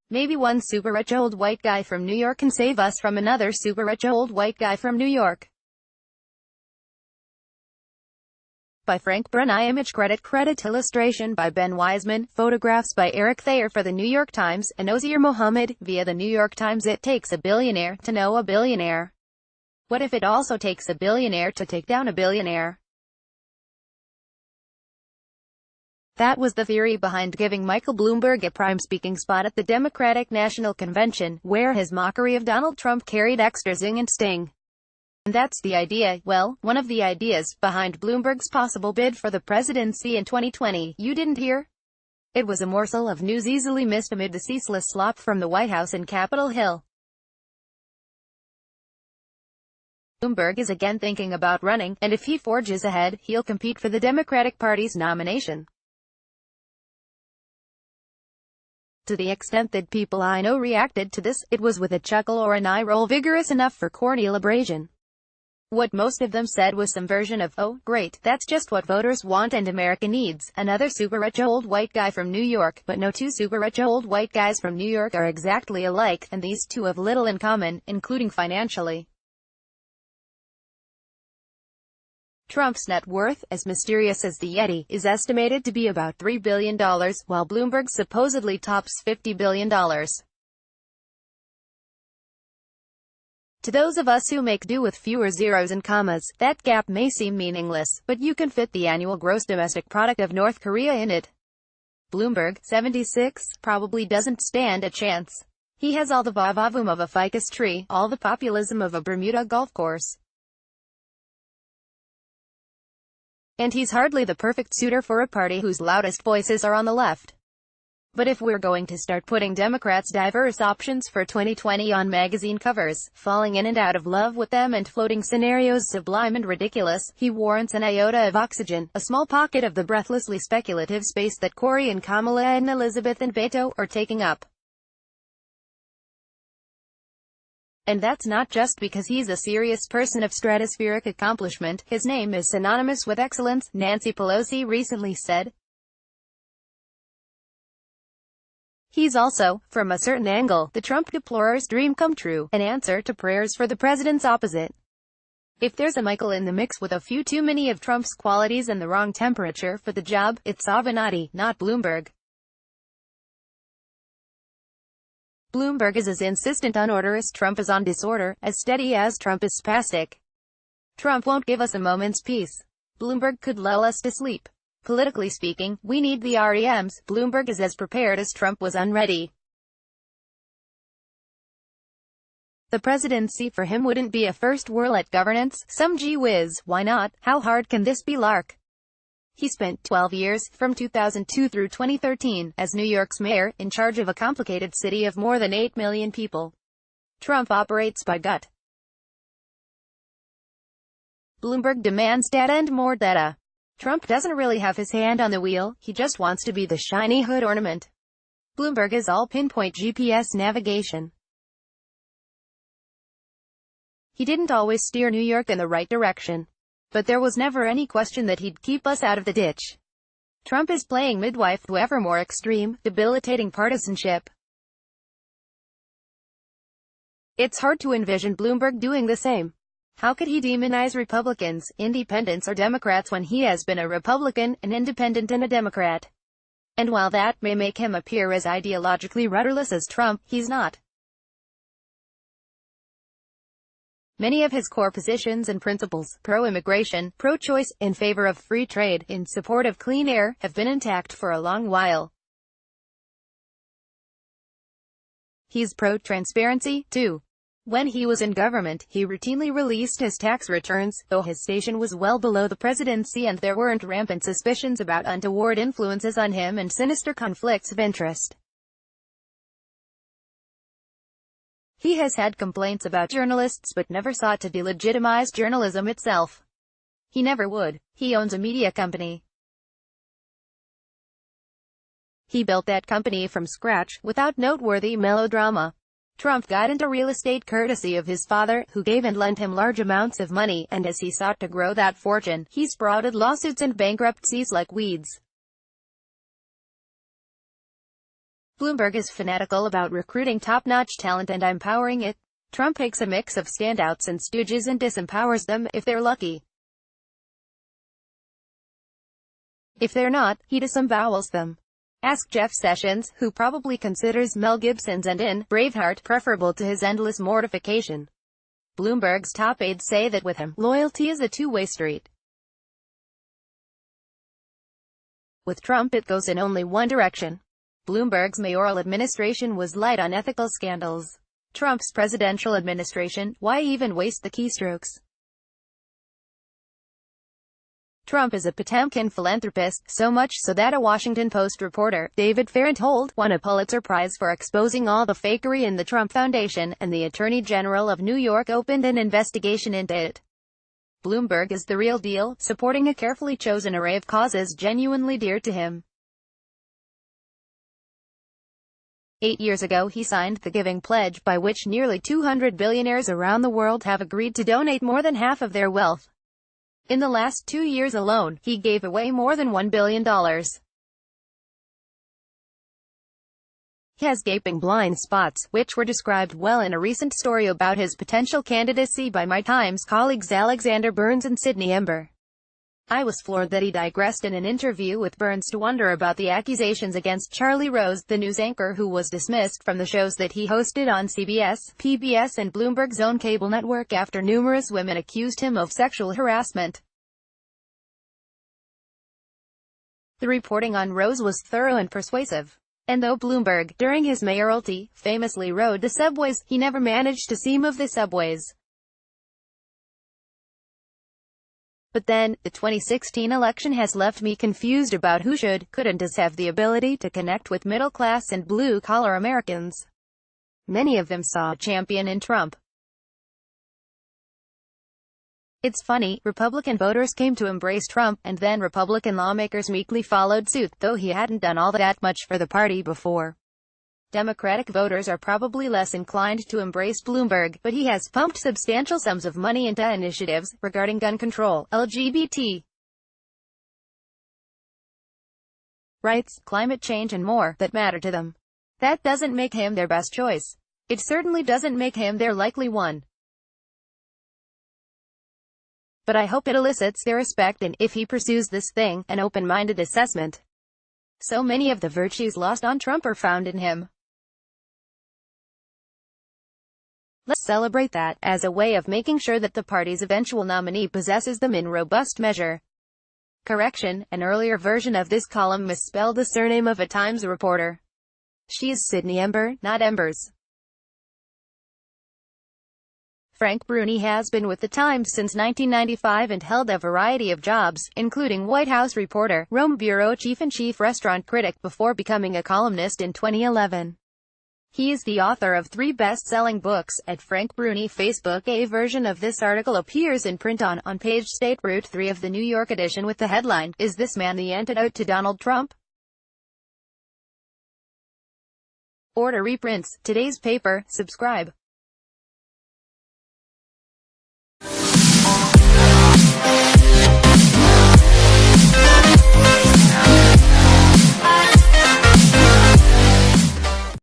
Maybe one super rich old white guy from New York can save us from another super rich old white guy from New York. By Frank BruniImageCreditCreditIllustration by Ben Wiseman. Photographs by Eric Thayer for the New York Times and Ozier Muhammad. Via the New York Times. It takes a billionaire to know a billionaire. What if it also takes a billionaire to take down a billionaire? That was the theory behind giving Michael Bloomberg a prime speaking spot at the Democratic National Convention, where his mockery of Donald Trump carried extra zing and sting. And that's the idea, well, one of the ideas, behind Bloomberg's possible bid for the presidency in 2020. You didn't hear? It was a morsel of news easily missed amid the ceaseless slop from the White House and Capitol Hill. Bloomberg is again thinking about running, and if he forges ahead, he'll compete for the Democratic Party's nomination. To the extent that people I know reacted to this, it was with a chuckle or an eye roll vigorous enough for corneal abrasion. What most of them said was some version of, "Oh, great, that's just what voters want and America needs, another super rich old white guy from New York." But no two super rich old white guys from New York are exactly alike, and these two have little in common, including financially. Trump's net worth, as mysterious as the Yeti, is estimated to be about $3 billion, while Bloomberg supposedly tops $50 billion. To those of us who make do with fewer zeros and commas, that gap may seem meaningless, but you can fit the annual gross domestic product of North Korea in it. Bloomberg, 76, probably doesn't stand a chance. He has all the va-va-voom of a ficus tree, all the populism of a Bermuda golf course. And he's hardly the perfect suitor for a party whose loudest voices are on the left. But if we're going to start putting Democrats' diverse options for 2020 on magazine covers, falling in and out of love with them and floating scenarios sublime and ridiculous, he warrants an iota of oxygen, a small pocket of the breathlessly speculative space that Cory and Kamala and Elizabeth and Beto are taking up. And that's not just because he's a serious person of stratospheric accomplishment. His name is synonymous with excellence, Nancy Pelosi recently said. He's also, from a certain angle, the Trump deplorer's dream come true, an answer to prayers for the president's opposite. If there's a Michael in the mix with a few too many of Trump's qualities and the wrong temperature for the job, it's Avenatti, not Bloomberg. Bloomberg is as insistent on order as Trump is on disorder, as steady as Trump is spastic. Trump won't give us a moment's peace. Bloomberg could lull us to sleep. Politically speaking, we need the REMs. Bloomberg is as prepared as Trump was unready. The presidency for him wouldn't be a first whirl at governance. Some gee whiz, why not? How hard can this be, Lark? He spent 12 years, from 2002 through 2013, as New York's mayor, in charge of a complicated city of more than 8 million people. Trump operates by gut. Bloomberg demands data and more data. Trump doesn't really have his hand on the wheel, he just wants to be the shiny hood ornament. Bloomberg is all pinpoint GPS navigation. He didn't always steer New York in the right direction. But there was never any question that he'd keep us out of the ditch. Trump is playing midwife to ever more extreme, debilitating partisanship. It's hard to envision Bloomberg doing the same. How could he demonize Republicans, independents or Democrats when he has been a Republican, an independent and a Democrat? And while that may make him appear as ideologically rudderless as Trump, he's not. Many of his core positions and principles, pro-immigration, pro-choice, in favor of free trade, in support of clean air, have been intact for a long while. He's pro-transparency, too. When he was in government, he routinely released his tax returns, though his station was well below the presidency and there weren't rampant suspicions about untoward influences on him and sinister conflicts of interest. He has had complaints about journalists but never sought to delegitimize journalism itself. He never would. He owns a media company. He built that company from scratch, without noteworthy melodrama. Trump got into real estate courtesy of his father, who gave and lent him large amounts of money, and as he sought to grow that fortune, he sprouted lawsuits and bankruptcies like weeds. Bloomberg is fanatical about recruiting top-notch talent and empowering it. Trump picks a mix of standouts and stooges and disempowers them, if they're lucky. If they're not, he disembowels them. Ask Jeff Sessions, who probably considers Mel Gibson's end in Braveheart preferable to his endless mortification. Bloomberg's top aides say that with him, loyalty is a two-way street. With Trump it goes in only one direction. Bloomberg's mayoral administration was light on ethical scandals. Trump's presidential administration, why even waste the keystrokes? Trump is a Potemkin philanthropist, so much so that a Washington Post reporter, David Fahrenthold, won a Pulitzer Prize for exposing all the fakery in the Trump Foundation, and the Attorney General of New York opened an investigation into it. Bloomberg is the real deal, supporting a carefully chosen array of causes genuinely dear to him. 8 years ago he signed the Giving Pledge, by which nearly 200 billionaires around the world have agreed to donate more than half of their wealth. In the last 2 years alone, he gave away more than $1 billion. He has gaping blind spots, which were described well in a recent story about his potential candidacy by my Times colleagues Alexander Burns and Sidney Ember. I was floored that he digressed in an interview with Burns to wonder about the accusations against Charlie Rose, the news anchor who was dismissed from the shows that he hosted on CBS, PBS and Bloomberg's own cable network after numerous women accused him of sexual harassment. The reporting on Rose was thorough and persuasive. And though Bloomberg, during his mayoralty, famously rode the subways, he never managed to seem of the subways. But then, the 2016 election has left me confused about who should, could and does have the ability to connect with middle-class and blue-collar Americans. Many of them saw a champion in Trump. It's funny, Republican voters came to embrace Trump, and then Republican lawmakers meekly followed suit, though he hadn't done all that much for the party before. Democratic voters are probably less inclined to embrace Bloomberg, but he has pumped substantial sums of money into initiatives regarding gun control, LGBT rights, climate change and more, that matter to them. That doesn't make him their best choice. It certainly doesn't make him their likely one. But I hope it elicits their respect and, if he pursues this thing, an open-minded assessment. So many of the virtues lost on Trump are found in him. Let's celebrate that, as a way of making sure that the party's eventual nominee possesses them in robust measure. Correction, an earlier version of this column misspelled the surname of a Times reporter. She is Sidney Ember, not Embers. Frank Bruni has been with the Times since 1995 and held a variety of jobs, including White House reporter, Rome bureau chief and chief restaurant critic before becoming a columnist in 2011. He is the author of 3 best-selling books. At Frank Bruni Facebook, a version of this article appears in print on page State Route 3 of the New York edition with the headline, "Is this man the antidote to Donald Trump?" Order reprints. Today's paper. Subscribe.